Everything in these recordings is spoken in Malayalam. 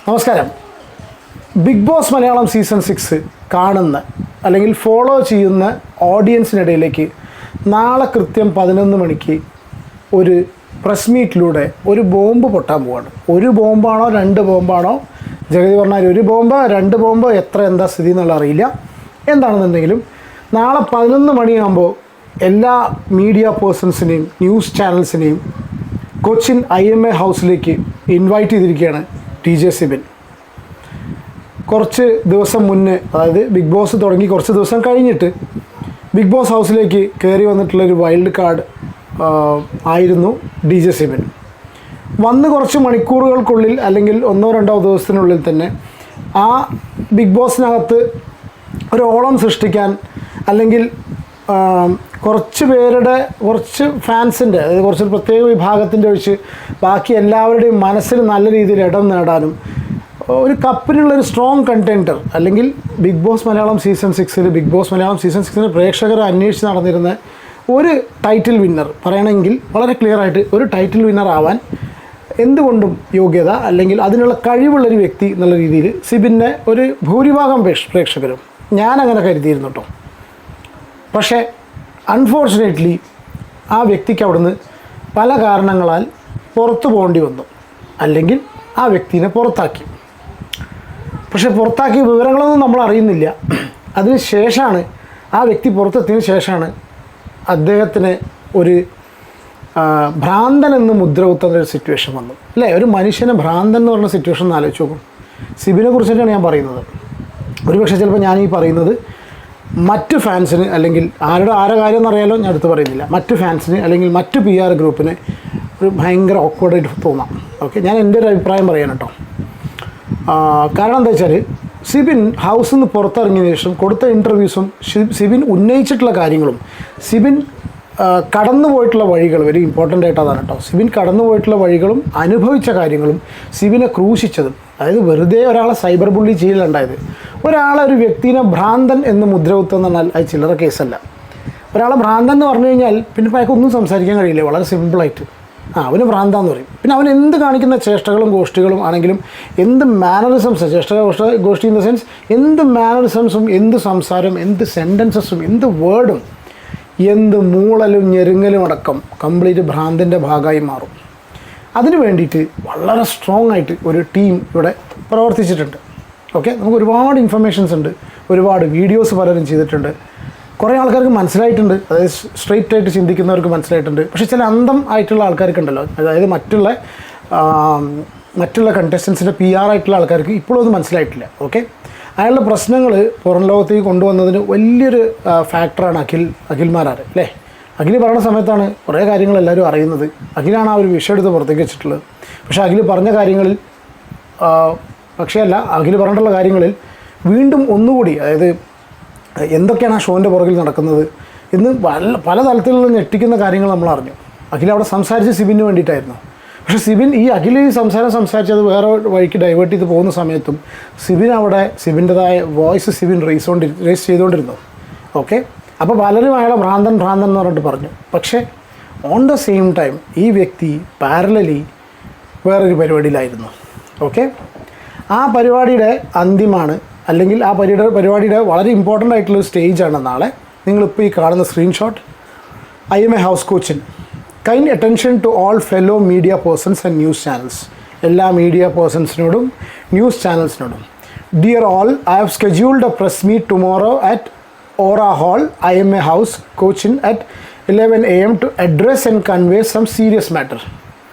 നമസ്കാരം. ബിഗ് ബോസ് മലയാളം സീസൺ 6 കാണുന്ന അല്ലെങ്കിൽ ഫോളോ ചെയ്യുന്ന ഓഡിയൻസിനിടയിലേക്ക് നാളെ കൃത്യം 11 മണിക്ക് ഒരു പ്രസ് മീറ്റിലൂടെ ഒരു ബോംബ് പൊട്ടാൻ പോവാണ്. ഒരു ബോംബാണോ 2 ബോംബാണോ, ജഗതി പറഞ്ഞാൽ ഒരു ബോംബ് 2 ബോംബ് എന്താ സ്ഥിതി എന്നുള്ള അറിയില്ല. എന്താണെന്നുണ്ടെങ്കിലും നാളെ 11 മണിയാകുമ്പോൾ എല്ലാ മീഡിയ പേഴ്സൺസിനെയും ന്യൂസ് ചാനൽസിനെയും കൊച്ചിൻ IMA ഹൗസിലേക്ക് ഇൻവൈറ്റ് ചെയ്തിരിക്കുകയാണ് DJ സിബിൻ. കുറച്ച് ദിവസം മുന്നേ, അതായത് ബിഗ് ബോസ് തുടങ്ങി കുറച്ച് ദിവസം കഴിഞ്ഞിട്ട് ബിഗ് ബോസ് ഹൗസിലേക്ക് കയറി വന്നിട്ടുള്ളൊരു വൈൽഡ് കാർഡ് ആയിരുന്നു DJ സിബിൻ. വന്ന് കുറച്ച് മണിക്കൂറുകൾക്കുള്ളിൽ അല്ലെങ്കിൽ 1-2 ദിവസത്തിനുള്ളിൽ തന്നെ ആ ബിഗ് ബോസിനകത്ത് ഒരു ഓളം സൃഷ്ടിക്കാൻ, അല്ലെങ്കിൽ കുറച്ച് ഫാൻസിൻ്റെ, അതായത് കുറച്ച് പ്രത്യേക വിഭാഗത്തിൻ്റെ ഒഴിച്ച് ബാക്കി എല്ലാവരുടെയും മനസ്സിൽ നല്ല രീതിയിൽ ഇടം നേടാനും ഒരു കപ്പിനുള്ളൊരു സ്ട്രോങ് കണ്ടൻറ്റർ, അല്ലെങ്കിൽ ബിഗ് ബോസ് മലയാളം സീസൺ 6 പ്രേക്ഷകർ അന്വേഷിച്ച് നടന്നിരുന്ന ഒരു ടൈറ്റിൽ വിന്നർ പറയണമെങ്കിൽ വളരെ ക്ലിയർ ആയിട്ട് ഒരു ടൈറ്റിൽ വിന്നർ ആവാൻ എന്തുകൊണ്ടും യോഗ്യത, അല്ലെങ്കിൽ അതിനുള്ള കഴിവുള്ളൊരു വ്യക്തി എന്നുള്ള രീതിയിൽ സിബിനെ ഒരു ഭൂരിഭാഗം പ്രേക്ഷകരും ഞാനങ്ങനെ കരുതിയിരുന്നു കേട്ടോ. പക്ഷേ അൺഫോർച്ചുനേറ്റ്ലി ആ വ്യക്തിക്ക് അവിടുന്ന് പല കാരണങ്ങളാൽ പുറത്തു പോകേണ്ടി വന്നു, അല്ലെങ്കിൽ ആ വ്യക്തിനെ പുറത്താക്കി. പക്ഷേ പുറത്താക്കിയ വിവരങ്ങളൊന്നും നമ്മൾ അറിയുന്നില്ല. അതിന് ശേഷമാണ്, ആ വ്യക്തി പുറത്തെത്തിയതിന് ശേഷമാണ് അദ്ദേഹത്തിന് ഒരു ഭ്രാന്തൻ എന്ന് മുദ്ര കുത്തുന്ന ഒരു സിറ്റുവേഷൻ വന്നു, അല്ലേ? ഒരു മനുഷ്യനെ ഭ്രാന്തൻ എന്ന് പറഞ്ഞ സിറ്റുവേഷൻ ഒന്ന് ആലോചിച്ച് നോക്കും. സിബിനെ കുറിച്ചിട്ടാണ് ഞാൻ പറയുന്നത്. ഒരുപക്ഷെ ചിലപ്പോൾ ഞാൻ ഈ പറയുന്നത് മറ്റ് ഫാൻസിന്, അല്ലെങ്കിൽ ആരുടെ കാര്യം എന്നറിയാലോ, ഞാൻ അടുത്ത് പറയുന്നില്ല, മറ്റ് ഫാൻസിന് അല്ലെങ്കിൽ മറ്റ് PR ഗ്രൂപ്പിന് ഒരു ഭയങ്കര ഓക്വേർഡായിട്ട് തോന്നാം. ഓക്കെ, ഞാൻ എൻ്റെ ഒരു അഭിപ്രായം പറയാൻ കേട്ടോ. കാരണം എന്താ വെച്ചാൽ, സിബിൻ ഹൗസിൽ നിന്ന് പുറത്തിറങ്ങിയതിന് ശേഷം കൊടുത്ത ഇൻ്റർവ്യൂസും സിബിൻ ഉന്നയിച്ചിട്ടുള്ള കാര്യങ്ങളും സിബിൻ കടന്നു പോയിട്ടുള്ള വഴികൾ വെരി ഇമ്പോർട്ടൻ്റ് ആയിട്ട് അതാണ് കേട്ടോ. സിബിൻ കടന്നു പോയിട്ടുള്ള വഴികളും അനുഭവിച്ച കാര്യങ്ങളും സിബിനെ ക്രൂശിച്ചതും, അതായത് വെറുതെ ഒരാളെ സൈബർ ബുള്ളി ചെയ്യലുണ്ടായത്. ഒരു വ്യക്തിനെ ഭ്രാന്തൻ എന്ന് മുദ്ര കുത്തുന്ന പറഞ്ഞാൽ അത് ചില്ലറ കേസല്ല. ഒരാളെ ഭ്രാന്തൻ എന്ന് പറഞ്ഞു കഴിഞ്ഞാൽ പിന്നെ ഇപ്പോൾ അയാൾക്കൊന്നും സംസാരിക്കാൻ കഴിയില്ല, വളരെ സിമ്പിളായിട്ട്. അവന് ഭ്രാന്താന്ന് പറയും. പിന്നെ അവൻ എന്ത് കാണിക്കുന്ന ചേഷ്ടകളും ഗോഷ്ഠികളും ആണെങ്കിലും, എന്ത് mannerisms, Goshti in the sense എന്ത് മാനറിസംസും, എന്ത് സംസാരം, എന്ത് സെൻറ്റൻസസും, എന്ത് വേർഡും, എന്ത് മൂളലും ഞെരുങ്ങലും അടക്കം കംപ്ലീറ്റ് ഭ്രാന്തിൻ്റെ ഭാഗമായി മാറും. അതിന് വേണ്ടിയിട്ട് വളരെ സ്ട്രോങ് ആയിട്ട് ഒരു ടീം ഇവിടെ പ്രവർത്തിച്ചിട്ടുണ്ട്. ഓക്കെ, നമുക്ക് ഒരുപാട് ഇൻഫർമേഷൻസ് ഉണ്ട്, ഒരുപാട് വീഡിയോസ് പലരും ചെയ്തിട്ടുണ്ട്. കുറേ ആൾക്കാർക്ക് മനസ്സിലായിട്ടുണ്ട്, അതായത് സ്ട്രെയിറ്റ് ആയിട്ട് ചിന്തിക്കുന്നവർക്ക് മനസ്സിലായിട്ടുണ്ട്. പക്ഷേ ചില അന്ധം ആയിട്ടുള്ള ആൾക്കാർക്ക് ഉണ്ടല്ലോ, അതായത് മറ്റുള്ള കണ്ടസ്റ്റൻസിൻ്റെ PR ആയിട്ടുള്ള ആൾക്കാർക്ക് ഇപ്പോഴും അത് മനസ്സിലായിട്ടില്ല. ഓക്കെ, അയാളുടെ പ്രശ്നങ്ങൾ പുറം ലോകത്തേക്ക് കൊണ്ടുവന്നതിന് വലിയൊരു ഫാക്ടറാണ് അഖിൽമാരാർ, അല്ലേ? അഖിൽ പറയുന്ന സമയത്താണ് കുറേ കാര്യങ്ങൾ എല്ലാവരും അറിയുന്നത്. അഖിലാണ് ആ ഒരു വിഷയം എടുത്ത് പുറത്തേക്ക് വെച്ചിട്ടുള്ളത്. പക്ഷേ അഖിൽ പറഞ്ഞ കാര്യങ്ങളിൽ അഖിൽ പറഞ്ഞിട്ടുള്ള കാര്യങ്ങളിൽ വീണ്ടും ഒന്നുകൂടി, അതായത് എന്തൊക്കെയാണ് ആ ഷോൻ്റെ പുറകിൽ നടക്കുന്നത് എന്ന് പല തലത്തിലുള്ള ഞെട്ടിക്കുന്ന കാര്യങ്ങൾ നമ്മൾ അറിഞ്ഞു. അഖിൽ അവിടെ സംസാരിച്ച് സിബിന് വേണ്ടിയിട്ടായിരുന്നു. പക്ഷേ സിബിൻ ഈ അഖിൽ ഈ സംസാരിച്ചത് വേറെ വഴിക്ക് ഡൈവേർട്ട് ചെയ്ത് പോകുന്ന സമയത്തും സിബിൻ അവിടെ സിബിൻ്റെതായ വോയിസ് സിബിൻ റേസ് ചെയ്തുകൊണ്ടിരുന്നു. ഓക്കെ, അപ്പോൾ പലരും അയാളെ ഭ്രാന്തൻ എന്ന് പറഞ്ഞിട്ട് പറഞ്ഞു. പക്ഷേ ഓൺ ദ സെയിം ടൈം ഈ വ്യക്തി പാരലലി വേറൊരു പരിപാടിയിലായിരുന്നു. ഓക്കെ, ആ പരിപാടിയുടെ അന്ത്യമാണ്, അല്ലെങ്കിൽ ആ പരിപാടിയുടെ വളരെ ഇമ്പോർട്ടൻ്റ് ആയിട്ടുള്ളൊരു സ്റ്റേജാണ് നാളെ. നിങ്ങളിപ്പോൾ ഈ കാണുന്ന screenshot. IMA house Cochin. Kind attention to all fellow media persons and news channels. എല്ലാ മീഡിയ പേഴ്സൺസിനോടും ന്യൂസ് ചാനൽസിനോടും. Dear all, I have scheduled a press meet tomorrow at Aura Hall, IMA House, Cochin at 11 AM to address and convey some serious matter.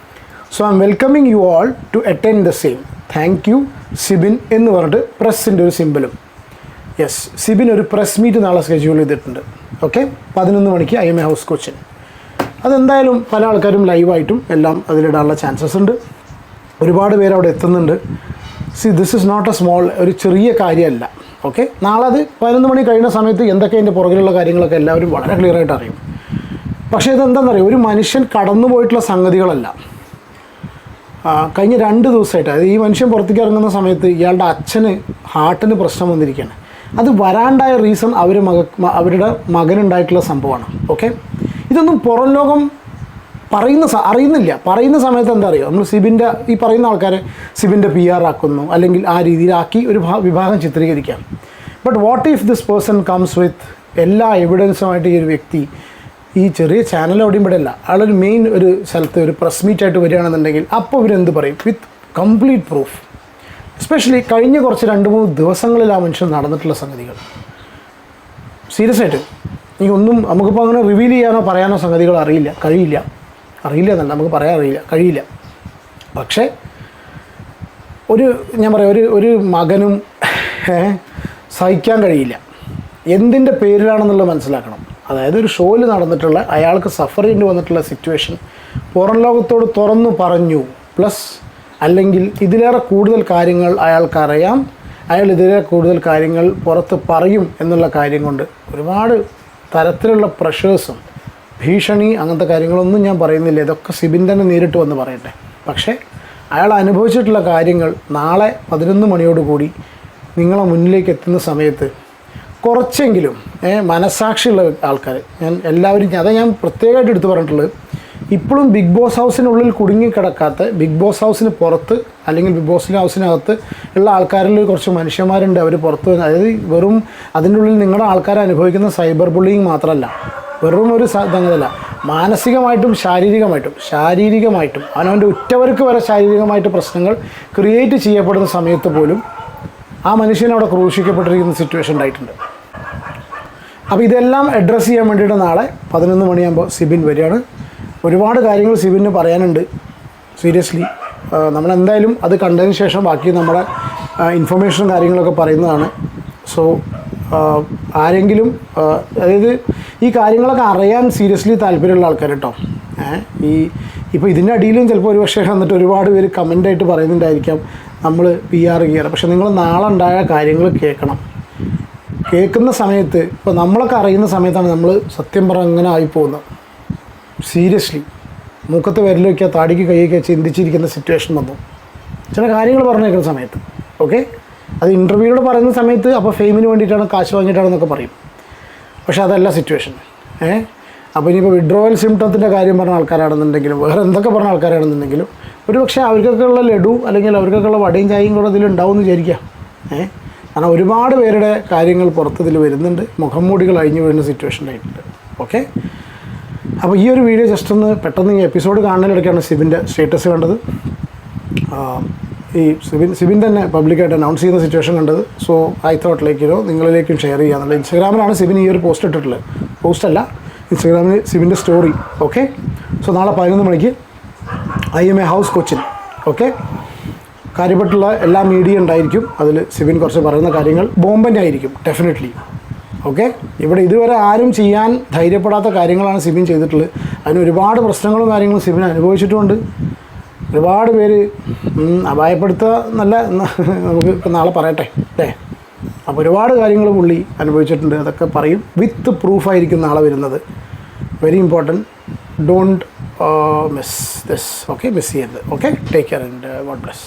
So I am welcoming you all to attend the same. Thank you, Sibin എന്ന് പറഞ്ഞിട്ട് പ്രസ്സിൻ്റെ ഒരു സിമ്പിളും. യെസ്, സിബിൻ ഒരു പ്രസ് മീറ്റ് നാളെ സ്കെഡ്യൂൾ ചെയ്തിട്ടുണ്ട്. ഓക്കെ, 11 മണിക്ക് IMA ഹൗസ് കോച്ചിൻ. അതെന്തായാലും പല ആൾക്കാരും ലൈവായിട്ടും എല്ലാം അതിലിടാനുള്ള ചാൻസസ് ഉണ്ട്. ഒരുപാട് പേര് അവിടെ എത്തുന്നുണ്ട്. This is not a small, ഒരു ചെറിയ കാര്യമല്ല. ഓക്കെ, നാളെ അത് 11 മണി കഴിയുന്ന സമയത്ത് എന്തൊക്കെ അതിൻ്റെ പുറകിലുള്ള കാര്യങ്ങളൊക്കെ എല്ലാവരും വളരെ ക്ലിയർ ആയിട്ട് അറിയും. പക്ഷേ ഇതെന്താണെന്നറിയാം, ഒരു മനുഷ്യൻ കടന്നു പോയിട്ടുള്ള സംഗതികളല്ല. കഴിഞ്ഞ 2 ദിവസമായിട്ട്, അതായത് ഈ മനുഷ്യൻ പുറത്തേക്ക് ഇറങ്ങുന്ന സമയത്ത് ഇയാളുടെ അച്ഛന് ഹാർട്ടിന് പ്രശ്നം വന്നിരിക്കുകയാണ്. അത് വരാണ്ടായ റീസൺ അവരുടെ മകനുണ്ടായിട്ടുള്ള സംഭവമാണ്. ഓക്കെ, ഇതൊന്നും പുറം ലോകം പറയുന്ന സമയത്ത് എന്താ അറിയുമോ, നമ്മൾ സിബിൻ്റെ ഈ പറയുന്ന ആൾക്കാരെ സിബിൻ്റെ PR ആക്കുന്നു, അല്ലെങ്കിൽ ആ രീതിയിലാക്കി ഒരു വിഭാഗം ചിത്രീകരിക്കാം. But what if this person comes with എല്ലാ എവിഡൻസുമായിട്ട് ഈ ഒരു വ്യക്തി ഈ ചെറിയ ചാനൽ എവിടെയും ഇവിടെ അല്ല, ആളൊരു മെയിൻ ഒരു സ്ഥലത്ത് ഒരു പ്രസ് മീറ്റായിട്ട് വരികയാണെന്നുണ്ടെങ്കിൽ അപ്പോൾ ഇവരെന്ത് പറയും? വിത്ത് കംപ്ലീറ്റ് പ്രൂഫ്. എസ്പെഷ്യലി കഴിഞ്ഞ കുറച്ച് 2-3 ദിവസങ്ങളിൽ ആ മനുഷ്യൻ നടന്നിട്ടുള്ള സംഗതികൾ സീരിയസ് ആയിട്ട് എനിക്കൊന്നും നമുക്കിപ്പോൾ അങ്ങനെ റിവീൽ ചെയ്യാനോ പറയാനോ സംഗതികൾ കഴിയില്ല എന്നല്ല, നമുക്ക് പറയാൻ കഴിയില്ല. പക്ഷേ ഞാൻ പറയാം, ഒരു മകനും സഹിക്കാൻ കഴിയില്ല. എന്തിൻ്റെ പേരിലാണെന്നുള്ളത് മനസ്സിലാക്കണം. അതായത് ഒരു ഷോയിൽ നടന്നിട്ടുള്ള അയാൾക്ക് സഫർ ചെയ്യേണ്ടി വന്നിട്ടുള്ള സിറ്റുവേഷൻ പുറം ലോകത്തോട് തുറന്നു പറഞ്ഞു, പ്ലസ് അല്ലെങ്കിൽ ഇതിലേറെ കൂടുതൽ കാര്യങ്ങൾ അയാൾക്കറിയാം, അയാൾ ഇതിലേറെ കൂടുതൽ കാര്യങ്ങൾ പുറത്ത് പറയും എന്നുള്ള കാര്യം കൊണ്ട് ഒരുപാട് തരത്തിലുള്ള പ്രഷേഴ്സും ഭീഷണി അങ്ങനത്തെ കാര്യങ്ങളൊന്നും ഞാൻ പറയുന്നില്ല. ഇതൊക്കെ സിബിൻ തന്നെ നേരിട്ട് വന്ന് പറയട്ടെ. പക്ഷേ അയാൾ അനുഭവിച്ചിട്ടുള്ള കാര്യങ്ങൾ നാളെ 11 മണിയോടുകൂടി നിങ്ങളെ മുന്നിലേക്ക് എത്തുന്ന സമയത്ത് കുറച്ചെങ്കിലും മനസ്സാക്ഷിയുള്ള ആൾക്കാർ, ഞാൻ പ്രത്യേകമായിട്ട് എടുത്തു പറഞ്ഞിട്ടുള്ളത്, ഇപ്പോഴും ബിഗ് ബോസ് ഹൗസിനുള്ളിൽ കുടുങ്ങിക്കിടക്കാത്ത, ബിഗ് ബോസ് ഹൗസിന് പുറത്ത് അല്ലെങ്കിൽ ബിഗ് ബോസ് ഹൗസിനകത്ത് ഉള്ള ആൾക്കാരിൽ കുറച്ച് മനുഷ്യന്മാരുണ്ട്. അവർ പുറത്ത്, അതായത് വെറും അതിൻ്റെ ഉള്ളിൽ നിങ്ങളുടെ ആൾക്കാർ അനുഭവിക്കുന്ന സൈബർ ബുള്ളിങ് മാത്രമല്ല, വെറും ഒരു സംഗതിയല്ല, മാനസികമായിട്ടും ശാരീരികമായിട്ടും അവനവൻ്റെ ഉറ്റവർക്ക് വരെ ശാരീരികമായിട്ട് പ്രശ്നങ്ങൾ ക്രിയേറ്റ് ചെയ്യപ്പെടുന്ന സമയത്ത് പോലും ആ മനുഷ്യനവിടെ ക്രൂശിക്കപ്പെട്ടിരിക്കുന്ന സിറ്റുവേഷൻ ഉണ്ടായിട്ടുണ്ട്. അപ്പോൾ ഇതെല്ലാം അഡ്രസ്സ് ചെയ്യാൻ വേണ്ടിയിട്ട് നാളെ 11 മണിയാകുമ്പോൾ സിബിൻ വരികയാണ്. ഒരുപാട് കാര്യങ്ങൾ സിബിന് പറയാനുണ്ട്. സീരിയസ്ലി നമ്മളെന്തായാലും അത് കണ്ടതിന് ശേഷം ബാക്കി നമ്മുടെ ഇൻഫർമേഷനും കാര്യങ്ങളൊക്കെ പറയുന്നതാണ്. സോ ആരെങ്കിലും അതായത് ഈ കാര്യങ്ങളൊക്കെ അറിയാൻ സീരിയസ്ലി താല്പര്യമുള്ള ആൾക്കാർ കേട്ടോ, ഇപ്പോൾ ഇതിൻ്റെ അടിയിലും ചിലപ്പോൾ ഒരു പക്ഷേ വന്നിട്ട് ഒരുപാട് പേര് കമൻ്റായിട്ട് പറയുന്നുണ്ടായിരിക്കാം നമ്മൾ PR പക്ഷെ നിങ്ങൾ നാളെ ഉണ്ടായ കാര്യങ്ങൾ കേൾക്കുന്ന സമയത്ത്, ഇപ്പോൾ നമ്മളൊക്കെ അറിയുന്ന സമയത്താണ് നമ്മൾ സത്യം പറഞ്ഞാൽ അങ്ങനെ ആയിപ്പോകുന്നത്. സീരിയസ്ലി മൂക്കത്ത് വിരൽ വയ്ക്കുക, താടിക്ക് കൈ വയ്ക്കുക, ചിന്തിച്ചിരിക്കുന്ന സിറ്റുവേഷൻ വന്നു ചില കാര്യങ്ങൾ പറഞ്ഞേക്കുന്ന സമയത്ത്. ഓക്കെ, അത് ഇൻ്റർവ്യൂവിലൂടെ പറയുന്ന സമയത്ത് അപ്പോൾ ഫെയിമിന് വേണ്ടിയിട്ടാണ്, കാശ് വാങ്ങിയിട്ടാണെന്നൊക്കെ പറയും. പക്ഷേ അതല്ല സിറ്റുവേഷൻ. അപ്പോൾ ഇനിയിപ്പോൾ വിഡ്രോവൽ സിംറ്റത്തിൻ്റെ കാര്യം പറഞ്ഞ ആൾക്കാരാണെന്നുണ്ടെങ്കിലും വേറെ എന്തൊക്കെ പറഞ്ഞ ആൾക്കാരാണെന്നുണ്ടെങ്കിലും ഒരു പക്ഷേ അവർക്കൊക്കെ ഉള്ള ലഡു അല്ലെങ്കിൽ അവർക്കൊക്കെ ഉള്ള വടയും ചായയും കൂടെ ഇതിലുണ്ടാവും എന്ന് വിചാരിക്കാം. കാരണം ഒരുപാട് പേരുടെ കാര്യങ്ങൾ പുറത്തിതിൽ വരുന്നുണ്ട്, മുഖംമൂടികൾ അഴിഞ്ഞു വീഴുന്ന സിറ്റുവേഷൻ ആയിട്ടുണ്ട്. ഓക്കെ, അപ്പോൾ ഈ ഒരു വീഡിയോ ജസ്റ്റ് ഒന്ന് പെട്ടെന്ന് ഈ എപ്പിസോഡ് കാണുന്നതിനിടയ്ക്കാണ് സിബിൻ്റെ സ്റ്റേറ്റസ് കണ്ടത്. ഈ സിബിൻ തന്നെ പബ്ലിക്കായിട്ട് അനൗൺസ് ചെയ്യുന്ന സിറ്റുവേഷൻ കണ്ടത്. സോ ഐ തോട്ട് നിങ്ങളിലേക്കും ഷെയർ ചെയ്യാന്നുള്ള. ഇൻസ്റ്റാഗ്രാമിലാണ് സിബിൻ ഈ ഒരു പോസ്റ്റ് ഇട്ടിട്ടുള്ളത്, പോസ്റ്റല്ല, ഇൻസ്റ്റാഗ്രാമിൽ സിബിൻ്റെ സ്റ്റോറി. ഓക്കെ, സോ നാളെ 11 മണിക്ക് IMA ഹൗസ് കൊച്ചിൻ. ഓക്കെ, കാര്യപ്പെട്ടുള്ള എല്ലാ മീഡിയ ഉണ്ടായിരിക്കും. അതിൽ സിബിൻ കുറച്ച് പറയുന്ന കാര്യങ്ങൾ ബോംബൻ്റെ ആയിരിക്കും ഡെഫിനറ്റ്ലി. ഓക്കെ, ഇവിടെ ഇതുവരെ ആരും ചെയ്യാൻ ധൈര്യപ്പെടാത്ത കാര്യങ്ങളാണ് സിബിൻ ചെയ്തിട്ടുള്ളത്. അതിന് ഒരുപാട് പ്രശ്നങ്ങളും കാര്യങ്ങളും സിബിൻ അനുഭവിച്ചിട്ടുമുണ്ട്. ഒരുപാട് പേര് അപായപ്പെടുത്തുക എന്നല്ല, നമുക്ക് നാളെ പറയട്ടെ അല്ലേ. അപ്പോൾ ഒരുപാട് കാര്യങ്ങൾ പുള്ളി അനുഭവിച്ചിട്ടുണ്ട്, അതൊക്കെ പറയും. വിത്ത് പ്രൂഫായിരിക്കും നാളെ വരുന്നത്. Very important, don't miss this. Okay, miss ചെയ്യരുത്. Okay, take care and God bless.